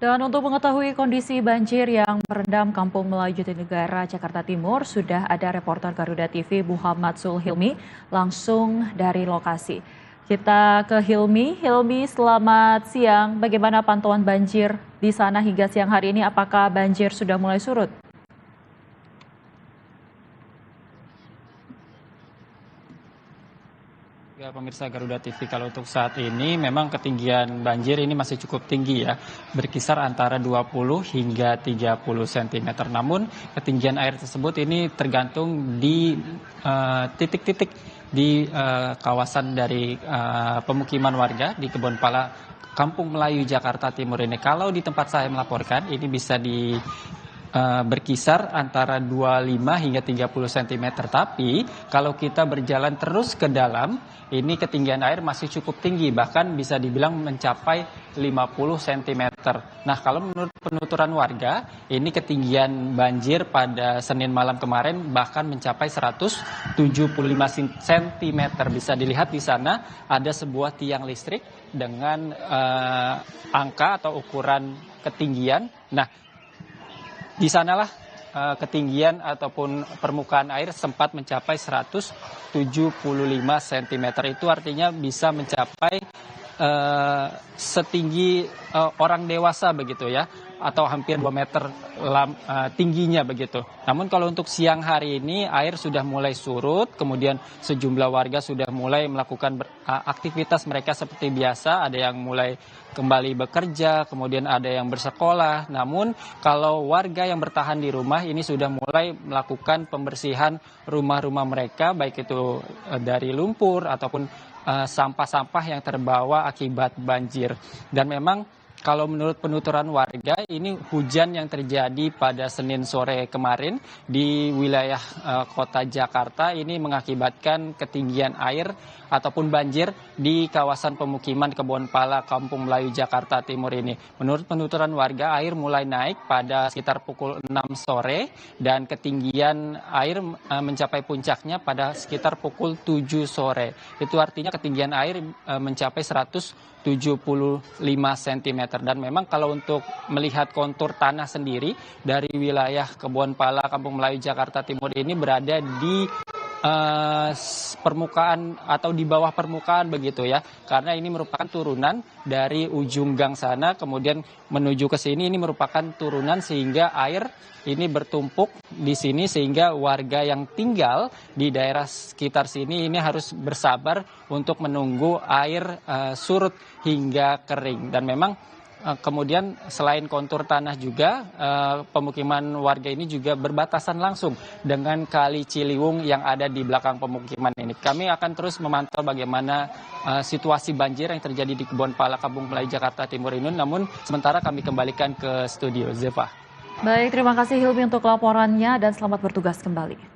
Dan untuk mengetahui kondisi banjir yang merendam Kampung Melayu Jatinegara, Jakarta Timur, sudah ada reporter Garuda TV Muhammad Sulhilmi langsung dari lokasi. Kita ke Hilmi. Hilmi, selamat siang. Bagaimana pantauan banjir di sana hingga siang hari ini? Apakah banjir sudah mulai surut? Ya, pemirsa Garuda TV, kalau untuk saat ini memang ketinggian banjir ini masih cukup tinggi ya, berkisar antara 20 hingga 30 cm. Namun ketinggian air tersebut ini tergantung di titik-titik di kawasan dari pemukiman warga di Kebon Pala, Kampung Melayu, Jakarta Timur ini. Kalau di tempat saya melaporkan, ini bisa berkisar antara 25 hingga 30 cm. Tapi kalau kita berjalan terus ke dalam, ini ketinggian air masih cukup tinggi, bahkan bisa dibilang mencapai 50 cm. Nah, kalau menurut penuturan warga, ini ketinggian banjir pada Senin malam kemarin bahkan mencapai 175 cm. Bisa dilihat di sana ada sebuah tiang listrik dengan angka atau ukuran ketinggian. Nah, di sanalah ketinggian ataupun permukaan air sempat mencapai 175 cm. Itu artinya bisa mencapai setinggi orang dewasa begitu ya, atau hampir 2 meter tingginya begitu. Namun kalau untuk siang hari ini air sudah mulai surut, kemudian sejumlah warga sudah mulai melakukan aktivitas mereka seperti biasa, ada yang mulai kembali bekerja, kemudian ada yang bersekolah. Namun kalau warga yang bertahan di rumah ini sudah mulai melakukan pembersihan rumah-rumah mereka, baik itu dari lumpur ataupun sampah-sampah yang terbawa akibat banjir. Dan memang kalau menurut penuturan warga, ini hujan yang terjadi pada Senin sore kemarin di wilayah kota Jakarta ini mengakibatkan ketinggian air ataupun banjir di kawasan pemukiman Kebon Pala, Kampung Melayu, Jakarta Timur ini. Menurut penuturan warga, air mulai naik pada sekitar pukul 6 sore dan ketinggian air mencapai puncaknya pada sekitar pukul 7 sore. Itu artinya ketinggian air mencapai 175 cm. Dan memang kalau untuk melihat kontur tanah sendiri dari wilayah Kebon Pala, Kampung Melayu, Jakarta Timur ini berada di permukaan atau di bawah permukaan begitu ya, karena ini merupakan turunan dari ujung gang sana kemudian menuju ke sini. Ini merupakan turunan sehingga air ini bertumpuk di sini, sehingga warga yang tinggal di daerah sekitar sini ini harus bersabar untuk menunggu air surut hingga kering. Dan memang kemudian selain kontur tanah juga, pemukiman warga ini juga berbatasan langsung dengan Kali Ciliwung yang ada di belakang pemukiman ini. Kami akan terus memantau bagaimana situasi banjir yang terjadi di Kebon Pala, Kampung Melayu, Jakarta Timur ini. Namun sementara kami kembalikan ke studio. Zeva. Baik, terima kasih Hilmi untuk laporannya dan selamat bertugas kembali.